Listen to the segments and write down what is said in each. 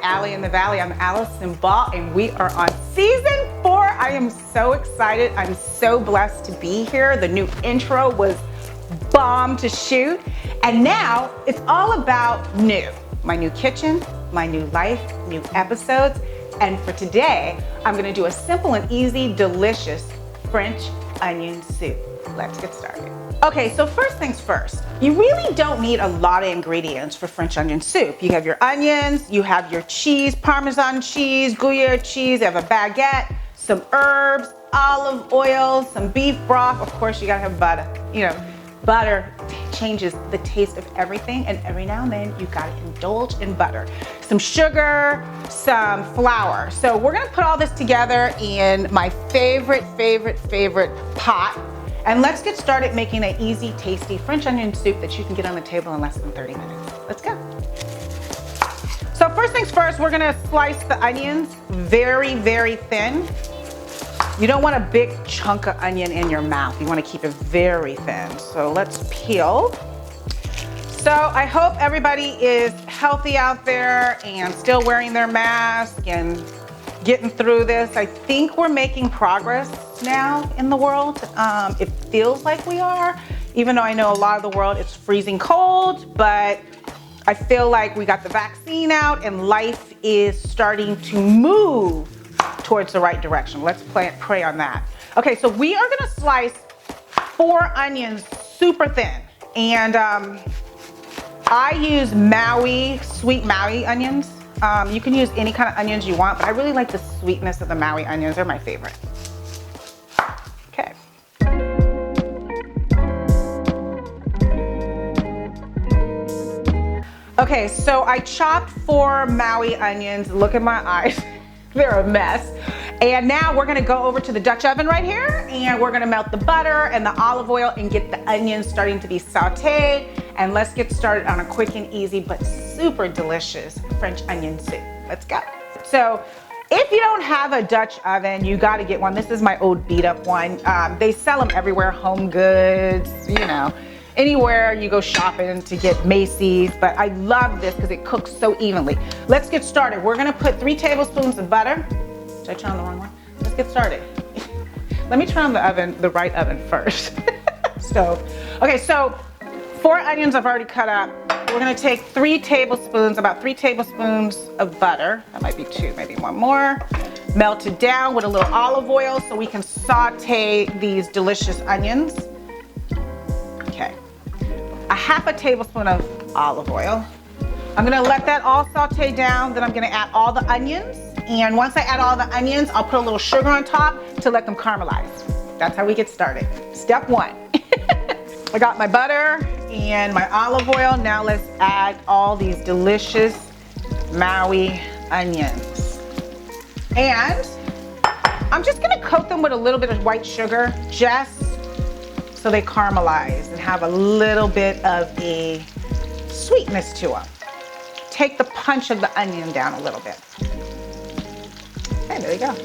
Allie in the Valley. I'm Allison Ball and we are on season 4. I am so excited. I'm so blessed to be here. The new intro was bomb to shoot. And now it's all about new. My new kitchen, my new life, new episodes. And for today, I'm gonna do a simple and easy, delicious French onion soup. Let's get started. Okay, so first things first, you really don't need a lot of ingredients for French onion soup. You have your onions, you have your cheese, Parmesan cheese, Gruyere cheese, you have a baguette, some herbs, olive oil, some beef broth. Of course, you gotta have butter. You know, butter changes the taste of everything, and every now and then you gotta indulge in butter. Some sugar, some flour. So we're gonna put all this together in my favorite pot. And let's get started making an easy, tasty French onion soup that you can get on the table in less than 30 minutes. Let's go. So first things first, we're gonna slice the onions very thin. You don't want a big chunk of onion in your mouth. You wanna keep it very thin. So let's peel. So I hope everybody is healthy out there and still wearing their mask and getting through this. I think we're making progress now in the world. It feels like we are, even though I know a lot of the world it's freezing cold, but I feel like we got the vaccine out and life is starting to move towards the right direction. Let's pray on that. Okay, so we are gonna slice 4 onions super thin. And I use Maui, sweet Maui onions. You can use any kind of onions you want, but I really like the sweetness of the Maui onions. They're my favorite. Okay. Okay, so I chopped 4 Maui onions. Look at my eyes. They're a mess. And now we're gonna go over to the Dutch oven right here, and we're gonna melt the butter and the olive oil and get the onions starting to be sauteed. And let's get started on a quick and easy but super delicious French onion soup. Let's go. So if you don't have a Dutch oven, you gotta get one. This is my old beat up one. They sell them everywhere, Home Goods, you know, anywhere you go shopping to get Macy's, but I love this because it cooks so evenly. Let's get started. We're gonna put 3 tablespoons of butter. Did I turn on the wrong one? Let's get started. Let me turn on the oven, the right oven first. Stove. Okay, so 4 onions I've already cut up. We're gonna take 3 tablespoons, about 3 tablespoons of butter. That might be 2, maybe 1 more. Melt it down with a little olive oil so we can saute these delicious onions. Okay, a half a tablespoon of olive oil. I'm gonna let that all saute down, then I'm gonna add all the onions. And once I add all the onions, I'll put a little sugar on top to let them caramelize. That's how we get started. Step 1. I got my butter and my olive oil. Now let's add all these delicious Maui onions. And I'm just gonna coat them with a little bit of white sugar just so they caramelize and have a little bit of a sweetness to them. Take the punch of the onion down a little bit. Okay, there you go.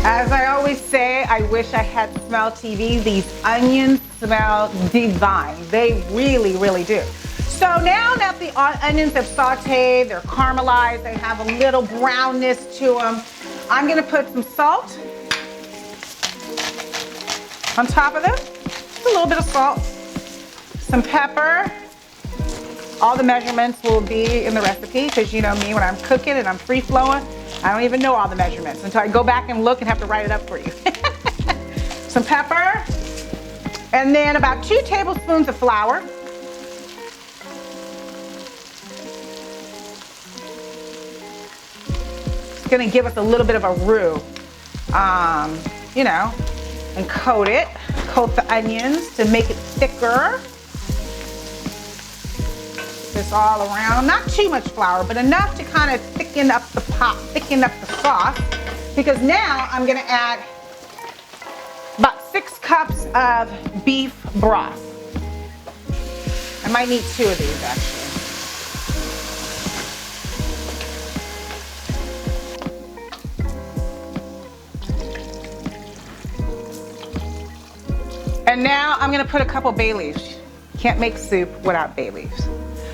As I always say, I wish I had Smell TV. These onions smell divine. They really do. So now that the onions have sauteed, they're caramelized, they have a little brownness to them, I'm gonna put some salt on top of this. Just a little bit of salt, some pepper. All the measurements will be in the recipe because you know me, when I'm cooking and I'm free flowing, I don't even know all the measurements until I go back and look and have to write it up for you. Some pepper, and then about 2 tablespoons of flour. It's gonna give us a little bit of a roux, you know, and coat it. Coat the onions to make it thicker. This all around, not too much flour, but enough to kind of thicken up the pot, thicken up the sauce. Because now I'm gonna add about 6 cups of beef broth. I might need 2 of these actually. And now I'm gonna put a couple bay leaves. can't make soup without bay leaves.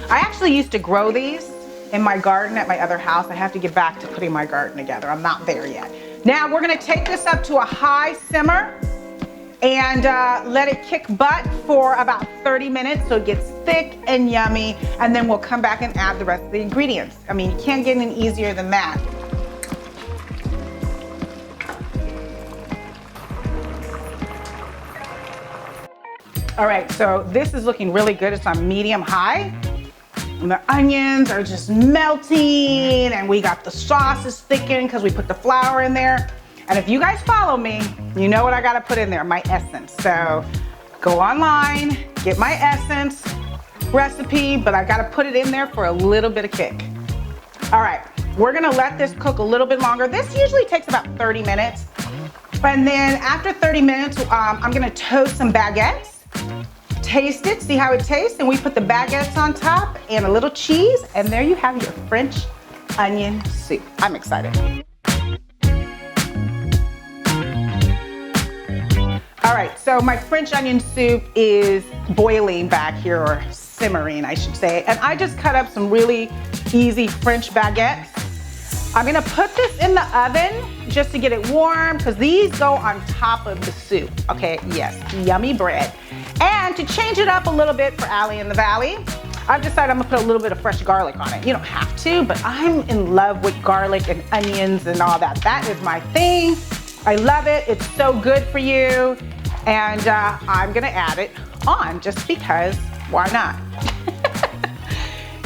I actually used to grow these in my garden at my other house. I have to get back to putting my garden together. I'm not there yet. Now we're gonna take this up to a high simmer and let it kick butt for about 30 minutes so it gets thick and yummy, and then we'll come back and add the rest of the ingredients. I mean, you can't get any easier than that. All right, so this is looking really good. It's on medium high. And the onions are just melting, and we got the sauce is thickened because we put the flour in there. And if you guys follow me, you know what I gotta put in there, my essence. So go online, get my essence recipe, but I gotta put it in there for a little bit of kick. All right, we're gonna let this cook a little bit longer. This usually takes about 30 minutes. And then after 30 minutes, I'm gonna toast some baguettes. Taste it, see how it tastes, and we put the baguettes on top and a little cheese, and there you have your French onion soup. I'm excited. All right, so my French onion soup is boiling back here, or simmering, I should say, and I just cut up some really easy French baguettes. I'm gonna put this in the oven just to get it warm, because these go on top of the soup, okay? Yes, yummy bread. And to change it up a little bit for Allie in the Valley, I've decided I'm gonna put a little bit of fresh garlic on it. You don't have to, but I'm in love with garlic and onions and all that. That is my thing. I love it, it's so good for you. And I'm gonna add it on just because, why not?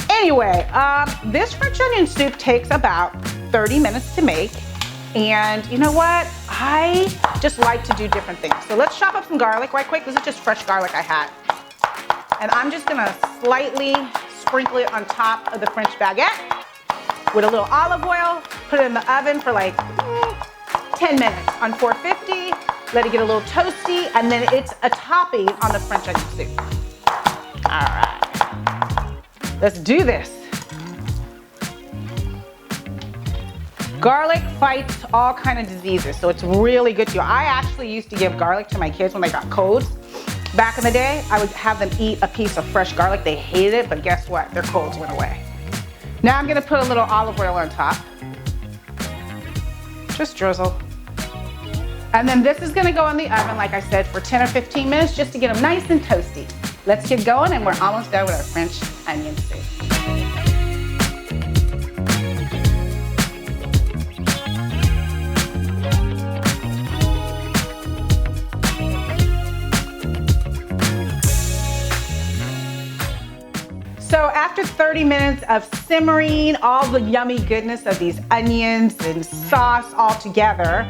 Anyway, this French onion soup takes about 30 minutes to make. And you know what? I just like to do different things. So let's chop up some garlic right quick. This is just fresh garlic I had. And I'm just gonna slightly sprinkle it on top of the French baguette with a little olive oil, put it in the oven for like 10 minutes on 450, let it get a little toasty, and then it's a topping on the French onion soup. All right, let's do this. Garlic fights all kind of diseases, so it's really good to you. I actually used to give garlic to my kids when they got colds. Back in the day, I would have them eat a piece of fresh garlic. They hated it, but guess what? Their colds went away. Now I'm gonna put a little olive oil on top. Just drizzle. And then this is gonna go in the oven, like I said, for 10 or 15 minutes just to get them nice and toasty. Let's get going, and we're almost done with our French onion soup. So after 30 minutes of simmering all the yummy goodness of these onions and sauce all together,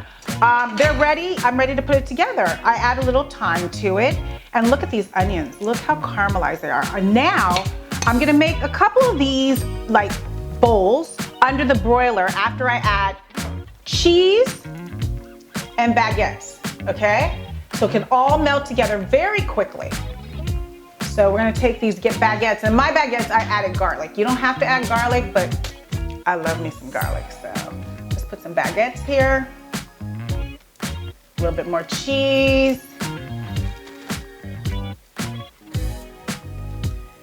they're ready. I'm ready to put it together. I add a little thyme to it, and look at these onions. Look how caramelized they are. And now I'm gonna make a couple of these like bowls under the broiler after I add cheese and baguettes, okay? So it can all melt together very quickly. So we're gonna take these baguettes, and my baguettes, I added garlic. You don't have to add garlic, but I love me some garlic. So let's put some baguettes here. A little bit more cheese.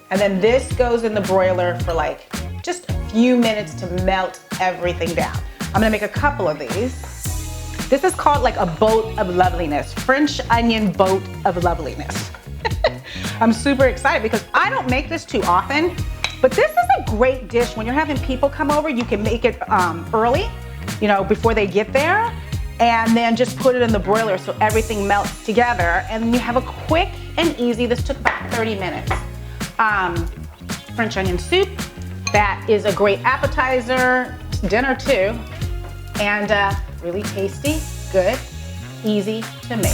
And then this goes in the broiler for like just a few minutes to melt everything down. I'm gonna make a couple of these. This is called like a boat of loveliness, French onion boat of loveliness. I'm super excited because I don't make this too often, but this is a great dish when you're having people come over. You can make it early, you know, before they get there, and then just put it in the broiler so everything melts together, and you have a quick and easy, this took about 30 minutes, French onion soup that is a great appetizer, dinner too, and really tasty, good, easy to make.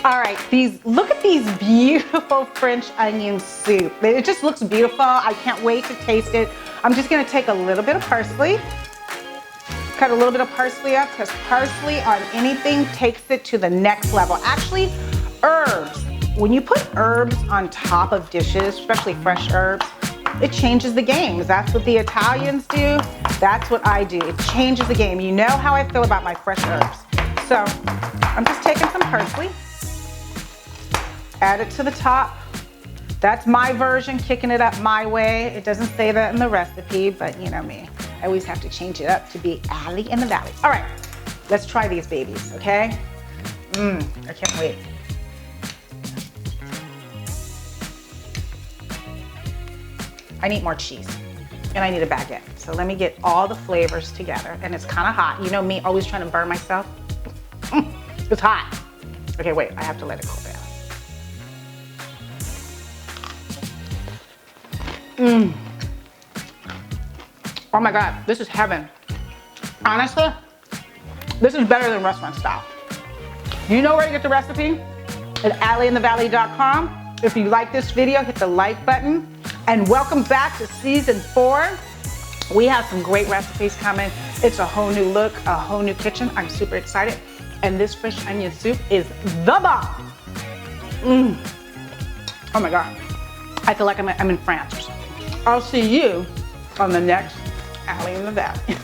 All right, look at these beautiful French onion soup. It just looks beautiful. I can't wait to taste it. I'm just gonna take a little bit of parsley, cut a little bit of parsley up, because parsley on anything takes it to the next level. Actually, herbs. When you put herbs on top of dishes, especially fresh herbs, it changes the game. That's what the Italians do. That's what I do. It changes the game. You know how I feel about my fresh herbs. So I'm just taking some parsley, add it to the top. That's my version, kicking it up my way. It doesn't say that in the recipe, but you know me. I always have to change it up to be Allie in the Valley. All right, let's try these babies, okay? I can't wait. I need more cheese and I need a baguette. So let me get all the flavors together. And it's kind of hot. You know me, always trying to burn myself. It's hot. Okay, wait, I have to let it cool down. Oh my God, this is heaven. Honestly, this is better than restaurant style. You know where to get the recipe? At AllieInTheValley.com. If you like this video, hit the like button. And welcome back to season 4. We have some great recipes coming. It's a whole new look, a whole new kitchen. I'm super excited. And this fish onion soup is the bomb. Oh my God. I feel like I'm in France or something. I'll see you on the next Allie in the Valley.